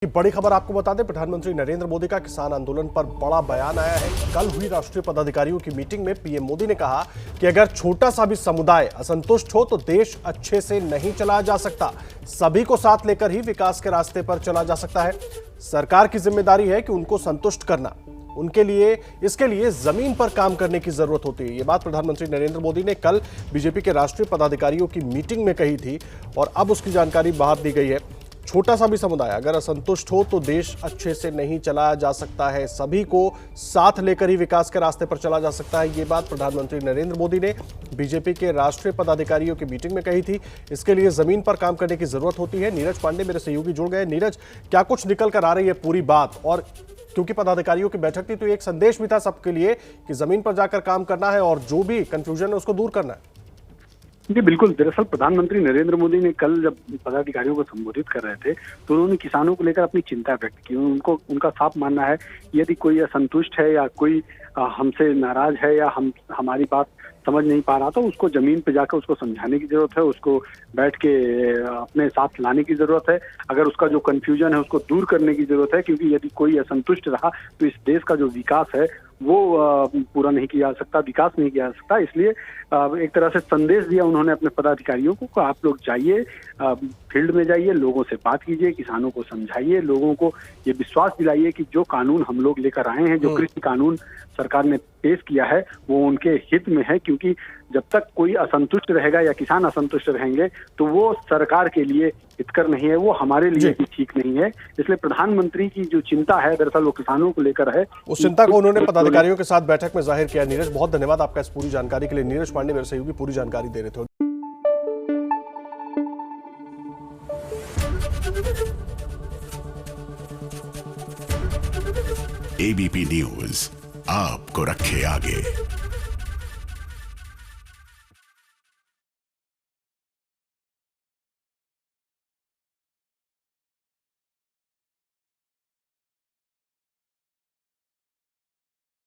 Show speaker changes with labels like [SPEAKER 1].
[SPEAKER 1] की बड़ी खबर आपको बता दें, प्रधानमंत्री नरेंद्र मोदी का किसान आंदोलन पर बड़ा बयान आया है। कल हुई राष्ट्रीय पदाधिकारियों की मीटिंग में पीएम मोदी ने कहा कि अगर छोटा सा भी समुदाय असंतुष्ट हो तो देश अच्छे से नहीं चलाया जा सकता। सभी को साथ लेकर ही विकास के रास्ते पर चला जा सकता है। सरकार की जिम्मेदारी है कि उनको संतुष्ट करना। इसके लिए जमीन पर काम करने की जरूरत होती है। ये बात प्रधानमंत्री नरेंद्र मोदी ने कल बीजेपी के राष्ट्रीय पदाधिकारियों की मीटिंग में कही थी और अब उसकी जानकारी बाहर दी गई है। छोटा सा भी समुदाय अगर असंतुष्ट हो तो देश अच्छे से नहीं चलाया जा सकता है। सभी को साथ लेकर ही विकास के रास्ते पर चला जा सकता है। ये बात प्रधानमंत्री नरेंद्र मोदी ने बीजेपी के राष्ट्रीय पदाधिकारियों की मीटिंग में कही थी। इसके लिए जमीन पर काम करने की जरूरत होती है। नीरज पांडे मेरे सहयोगी जुड़ गए। नीरज, क्या कुछ निकल कर आ रही है पूरी बात? और क्योंकि पदाधिकारियों की बैठक थी तो एक संदेश भी था सबके लिए कि जमीन पर जाकर काम करना है और जो भी कंफ्यूजन है उसको दूर करना है।
[SPEAKER 2] जी बिल्कुल। दरअसल प्रधानमंत्री नरेंद्र मोदी ने कल जब पदाधिकारियों को संबोधित कर रहे थे तो उन्होंने किसानों को लेकर अपनी चिंता व्यक्त की। उनका साफ मानना है यदि कोई असंतुष्ट है या कोई हमसे नाराज है या हमारी बात समझ नहीं पा रहा तो उसको जमीन पे जाकर उसको समझाने की जरूरत है, उसको बैठ के अपने साथ लाने की जरूरत है। अगर उसका जो कंफ्यूजन है उसको दूर करने की जरूरत है, क्योंकि यदि कोई असंतुष्ट रहा तो इस देश का जो विकास है वो पूरा नहीं किया जा सकता, विकास नहीं किया जा सकता। इसलिए एक तरह से संदेश दिया उन्होंने अपने पदाधिकारियों को, आप लोग जाइए, फील्ड में जाइए, लोगों से बात कीजिए, किसानों को समझाइए, लोगों को ये विश्वास दिलाइए कि जो कानून हम लोग लेकर आए हैं, जो कृषि कानून सरकार ने पेश किया है वो उनके हित में है। क्योंकि जब तक कोई असंतुष्ट रहेगा या किसान असंतुष्ट रहेंगे तो वो सरकार के लिए हितकर नहीं है, वो हमारे लिए भी ठीक नहीं है। इसलिए प्रधानमंत्री की जो चिंता है दरअसल वो किसानों को लेकर है।
[SPEAKER 1] उस चिंता को उन्होंने पदाधिकारियों के साथ बैठक में जाहिर किया। नीरज, बहुत धन्यवाद आपका इस पूरी जानकारी के लिए। नीरज पांडे मेरे सहयोगी पूरी जानकारी दे रहे थे।
[SPEAKER 3] एबीपी न्यूज आपको रखे आगे।